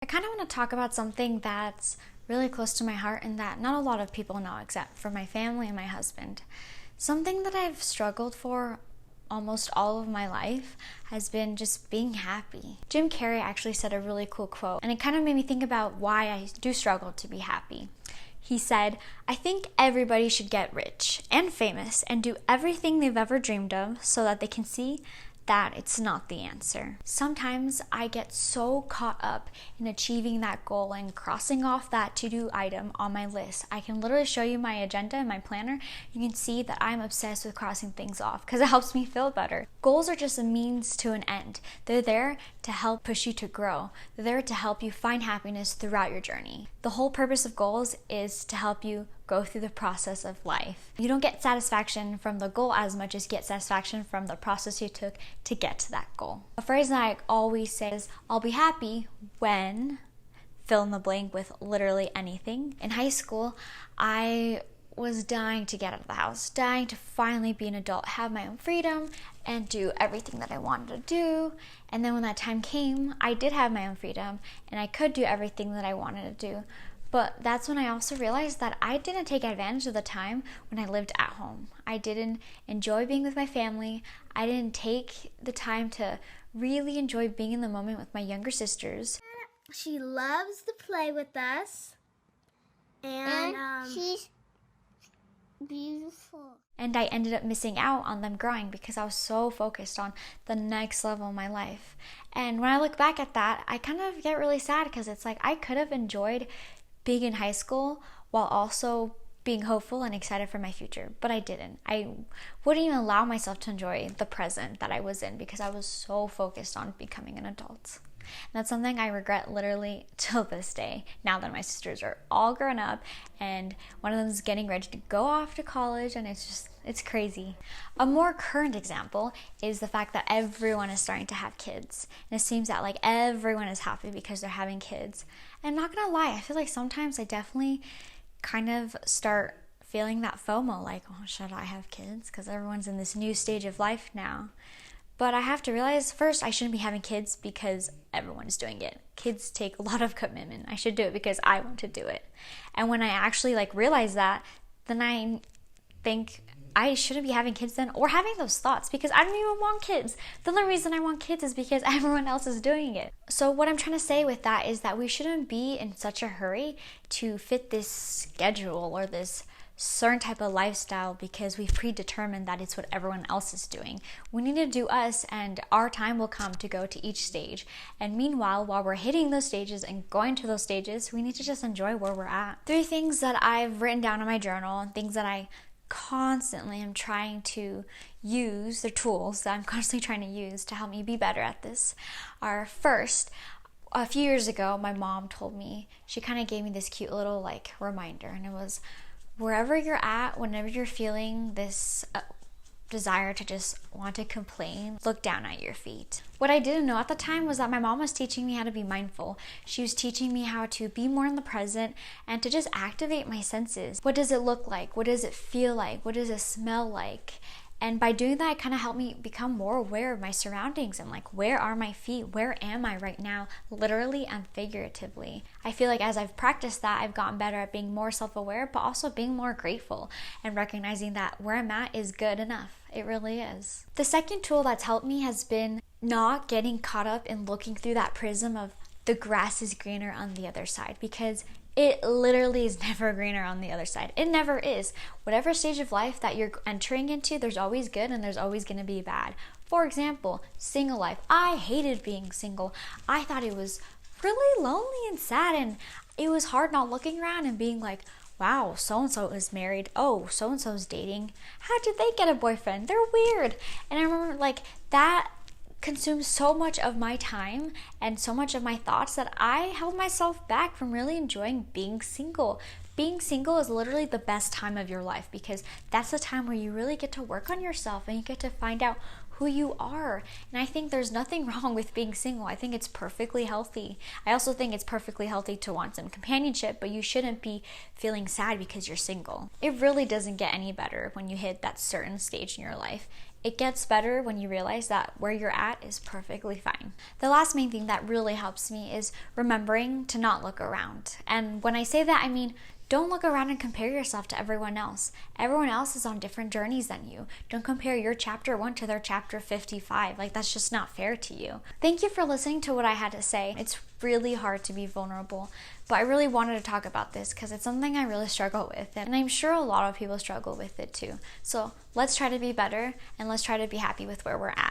I kind of want to talk about something that's really close to my heart and that not a lot of people know except for my family and my husband. Something that I've struggled for almost all of my life has been just being happy. Jim Carrey actually said a really cool quote, and it kind of made me think about why I do struggle to be happy. He said, "I think everybody should get rich and famous and do everything they've ever dreamed of so that they can see that it's not the answer." Sometimes I get so caught up in achieving that goal and crossing off that to-do item on my list. I can literally show you my agenda and my planner. You can see that I'm obsessed with crossing things off because it helps me feel better. Goals are just a means to an end. They're there to help push you to grow. They're there to help you find happiness throughout your journey. The whole purpose of goals is to help you go through the process of life. You don't get satisfaction from the goal as much as you get satisfaction from the process you took to get to that goal. A phrase that I always say is, "I'll be happy when," fill in the blank with literally anything. In high school, I was dying to get out of the house, dying to finally be an adult, have my own freedom, and do everything that I wanted to do. And then when that time came, I did have my own freedom, and I could do everything that I wanted to do. But that's when I also realized that I didn't take advantage of the time when I lived at home. I didn't enjoy being with my family. I didn't take the time to really enjoy being in the moment with my younger sisters. She loves to play with us. And she's beautiful. And I ended up missing out on them growing because I was so focused on the next level of my life. And when I look back at that, I kind of get really sad because it's like I could have enjoyed being in high school while also being hopeful and excited for my future, but I didn't. I wouldn't even allow myself to enjoy the present that I was in because I was so focused on becoming an adult. And that's something I regret literally till this day, now that my sisters are all grown up and one of them is getting ready to go off to college, and it's crazy. A more current example is the fact that everyone is starting to have kids. And it seems that like everyone is happy because they're having kids. And I'm not gonna lie, I feel like sometimes I definitely kind of start feeling that FOMO, like, oh, should I have kids? Because everyone's in this new stage of life now. But I have to realize, first, I shouldn't be having kids because everyone is doing it. Kids take a lot of commitment. I should do it because I want to do it. And when I actually realize that, then I think I shouldn't be having kids then, or having those thoughts, because I don't even want kids. The only reason I want kids is because everyone else is doing it. So what I'm trying to say with that is that we shouldn't be in such a hurry to fit this schedule or this certain type of lifestyle because we've predetermined that it's what everyone else is doing. We need to do us, and our time will come to go to each stage. And meanwhile, while we're hitting those stages and going to those stages, we need to just enjoy where we're at. 3 things that I've written down in my journal and things that I constantly am trying to use, the tools that I'm constantly trying to use to help me be better at this, are first, a few years ago, my mom told me, she kind of gave me this cute little reminder, and it was, wherever you're at, whenever you're feeling this desire to just want to complain, look down at your feet. What I didn't know at the time was that my mom was teaching me how to be mindful. She was teaching me how to be more in the present and to just activate my senses. What does it look like? What does it feel like? What does it smell like? And by doing that, it kind of helped me become more aware of my surroundings and where are my feet? Where am I right now? Literally and figuratively. I feel like as I've practiced that, I've gotten better at being more self-aware, but also being more grateful and recognizing that where I'm at is good enough. It really is. The second tool that's helped me has been not getting caught up in looking through that prism of the grass is greener on the other side, because it literally is never greener on the other side. It never is. Whatever stage of life that you're entering into, there's always good and there's always going to be bad. For example, single life. I hated being single. I thought it was really lonely and sad, and it was hard not looking around and being like, wow, so-and-so is married. Oh, so-and-so is dating. How did they get a boyfriend? They're weird. And I remember that consumed so much of my time and so much of my thoughts that I held myself back from really enjoying being single. Being single is literally the best time of your life because that's the time where you really get to work on yourself and you get to find out who you are. And I think there's nothing wrong with being single. I think it's perfectly healthy. I also think it's perfectly healthy to want some companionship, but you shouldn't be feeling sad because you're single. It really doesn't get any better when you hit that certain stage in your life. it gets better when you realize that where you're at is perfectly fine. The last main thing that really helps me is remembering to not look around. And when I say that, I mean, don't look around and compare yourself to everyone else. Everyone else is on different journeys than you. Don't compare your chapter 1 to their chapter 55. Like, that's just not fair to you. Thank you for listening to what I had to say. It's really hard to be vulnerable, but I really wanted to talk about this because it's something I really struggle with, and I'm sure a lot of people struggle with it too. So let's try to be better, and let's try to be happy with where we're at.